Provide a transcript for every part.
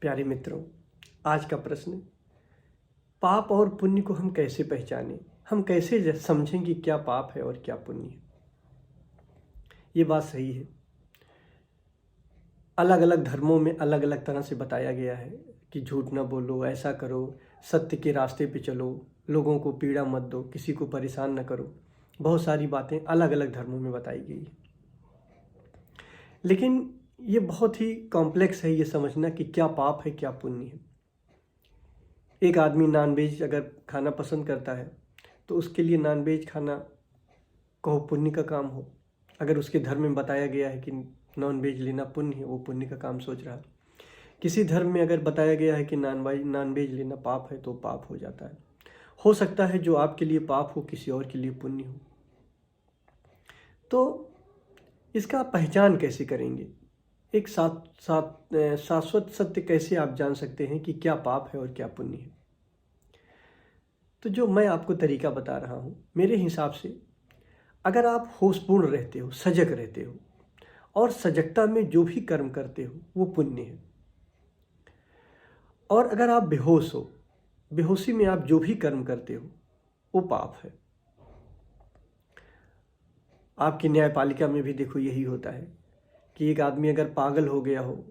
प्यारे मित्रों, आज का प्रश्न, पाप और पुण्य को हम कैसे पहचानें? हम कैसे समझें कि क्या पाप है और क्या पुण्य है? ये बात सही है। अलग अलग धर्मों में अलग अलग तरह से बताया गया है कि झूठ ना बोलो, ऐसा करो, सत्य के रास्ते पे चलो, लोगों को पीड़ा मत दो, किसी को परेशान ना करो। बहुत सारी बातें अलग अलग धर्मों में बताई गई है। लेकिन ये बहुत ही कॉम्प्लेक्स है ये समझना कि क्या पाप है, क्या पुण्य है। एक आदमी नॉनवेज अगर खाना पसंद करता है तो उसके लिए नॉनवेज खाना कहो पुण्य का काम हो। अगर उसके धर्म में बताया गया है कि नॉनवेज लेना पुण्य है, वो पुण्य का काम सोच रहा है। किसी धर्म में अगर बताया गया है कि नॉनवेज लेना पाप है तो पाप हो जाता है। हो सकता है जो आपके लिए पाप हो किसी और के लिए पुण्य हो। तो इसका पहचान कैसे करेंगे? एक शाश्वत सत्य कैसे आप जान सकते हैं कि क्या पाप है और क्या पुण्य है? तो जो मैं आपको तरीका बता रहा हूँ, मेरे हिसाब से अगर आप होशपूर्ण रहते हो, सजग रहते हो और सजगता में जो भी कर्म करते हो वो पुण्य है। और अगर आप बेहोश हो, बेहोशी में आप जो भी कर्म करते हो वो पाप है। आपकी न्यायपालिका में भी देखो यही होता है कि एक आदमी अगर पागल हो गया हो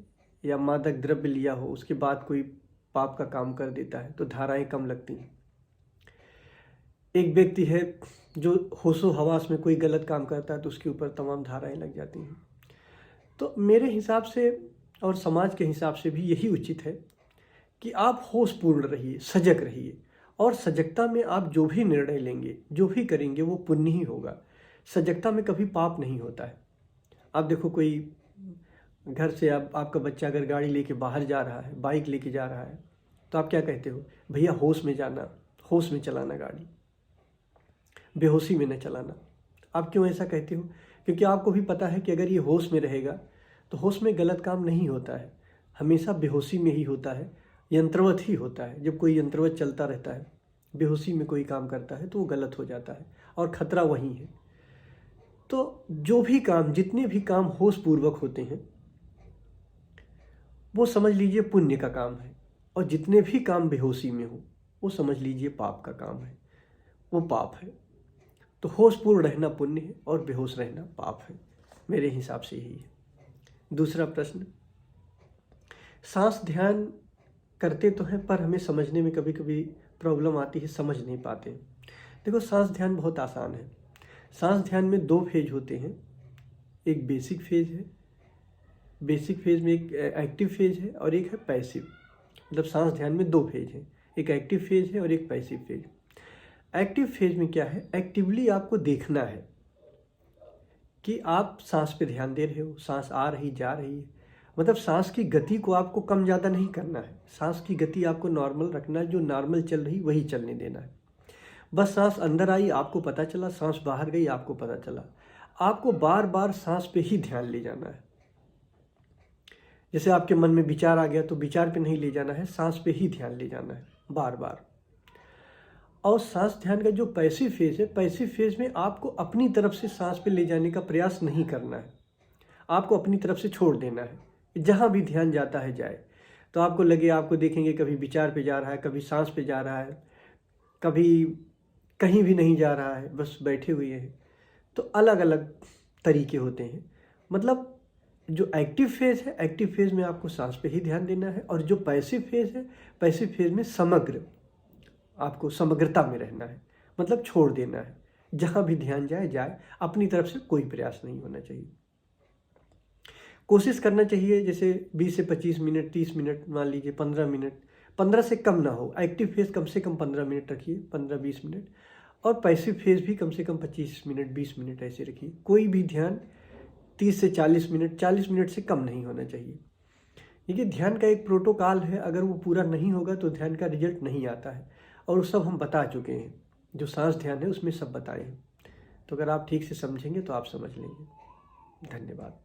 या मादक द्रव्य लिया हो, उसके बाद कोई पाप का काम कर देता है तो धाराएं कम लगती हैं। एक व्यक्ति है जो होशो हवास में कोई गलत काम करता है तो उसके ऊपर तमाम धाराएं लग जाती हैं। तो मेरे हिसाब से और समाज के हिसाब से भी यही उचित है कि आप होशपूर्ण रहिए, सजग रहिए और सजगता में आप जो भी निर्णय लेंगे, जो भी करेंगे वो पुण्य ही होगा। सजगता में कभी पाप नहीं होता है। आप देखो, कोई घर से आपका बच्चा अगर गाड़ी लेके बाहर जा रहा है, बाइक लेके जा रहा है, तो आप क्या कहते हो? भैया होश में जाना, होश में चलाना गाड़ी, बेहोशी में न चलाना। आप क्यों ऐसा कहते हो? क्योंकि आपको भी पता है कि अगर ये होश में रहेगा तो होश में गलत काम नहीं होता है, हमेशा बेहोशी में ही होता है, यंत्रवत ही होता है। जब कोई यंत्रवत चलता रहता है, बेहोशी में कोई काम करता है तो वो गलत हो जाता है और खतरा वही है। तो जो भी काम, जितने भी काम होश पूर्वक होते हैं वो समझ लीजिए पुण्य का काम है, और जितने भी काम बेहोशी में हो वो समझ लीजिए पाप का काम है, वो पाप है। तो होशपूर्ण रहना पुण्य है और बेहोश रहना पाप है। मेरे हिसाब से यही है। दूसरा प्रश्न, सांस ध्यान करते तो हैं पर हमें समझने में कभी कभी प्रॉब्लम आती है, समझ नहीं पाते। देखो, सांस ध्यान बहुत आसान है। सांस ध्यान में दो फेज होते हैं। एक बेसिक फेज है, बेसिक फेज में एक एक्टिव फेज है और एक है पैसिव। मतलब सांस ध्यान में दो फेज हैं, एक एक्टिव फेज है और एक पैसिव फेज। एक्टिव फेज में क्या है? एक्टिवली आपको देखना है कि आप सांस पे ध्यान दे रहे हो, सांस आ रही जा रही है। मतलब सांस की गति को आपको कम ज़्यादा नहीं करना है, सांस की गति आपको नॉर्मल रखना है, जो नॉर्मल चल रही वही चलने देना है। बस सांस अंदर आई आपको पता चला, सांस बाहर गई आपको पता चला। आपको बार बार सांस पे ही ध्यान ले जाना है। जैसे आपके मन में विचार आ गया तो विचार पे नहीं ले जाना है, सांस पे ही ध्यान ले जाना है बार बार। और सांस ध्यान का जो पैसिव फेज है, पैसिव फेज में आपको अपनी तरफ से सांस पे ले जाने का प्रयास नहीं करना है, आपको अपनी तरफ से छोड़ देना है। जहाँ भी ध्यान जाता है जाए। तो आपको लगे, आपको देखेंगे कभी विचार पे जा रहा है, कभी सांस पे जा रहा है, कभी कहीं भी नहीं जा रहा है, बस बैठे हुए हैं। तो अलग अलग तरीके होते हैं। मतलब जो एक्टिव फेज है, एक्टिव फेज में आपको सांस पे ही ध्यान देना है, और जो पैसिव फेज है, पैसिव फेज में समग्र आपको समग्रता में रहना है। मतलब छोड़ देना है, जहाँ भी ध्यान जाए जाए, अपनी तरफ से कोई प्रयास नहीं होना चाहिए। कोशिश करना चाहिए जैसे 20 से 25 मिनट, 30 मिनट, मान लीजिए 15 मिनट, 15 से कम ना हो। एक्टिव फेज कम से कम 15 मिनट रखिए, 15-20 मिनट, और पैसिव फेज भी कम से कम 25 मिनट, 20 मिनट ऐसे रखिए। कोई भी ध्यान 30 से 40 मिनट, 40 मिनट से कम नहीं होना चाहिए। देखिए, ध्यान का एक प्रोटोकॉल है, अगर वो पूरा नहीं होगा तो ध्यान का रिजल्ट नहीं आता है, और वो सब हम बता चुके हैं। जो सांस ध्यान है उसमें सब बताए हैं। तो अगर आप ठीक से समझेंगे तो आप समझ लेंगे। धन्यवाद।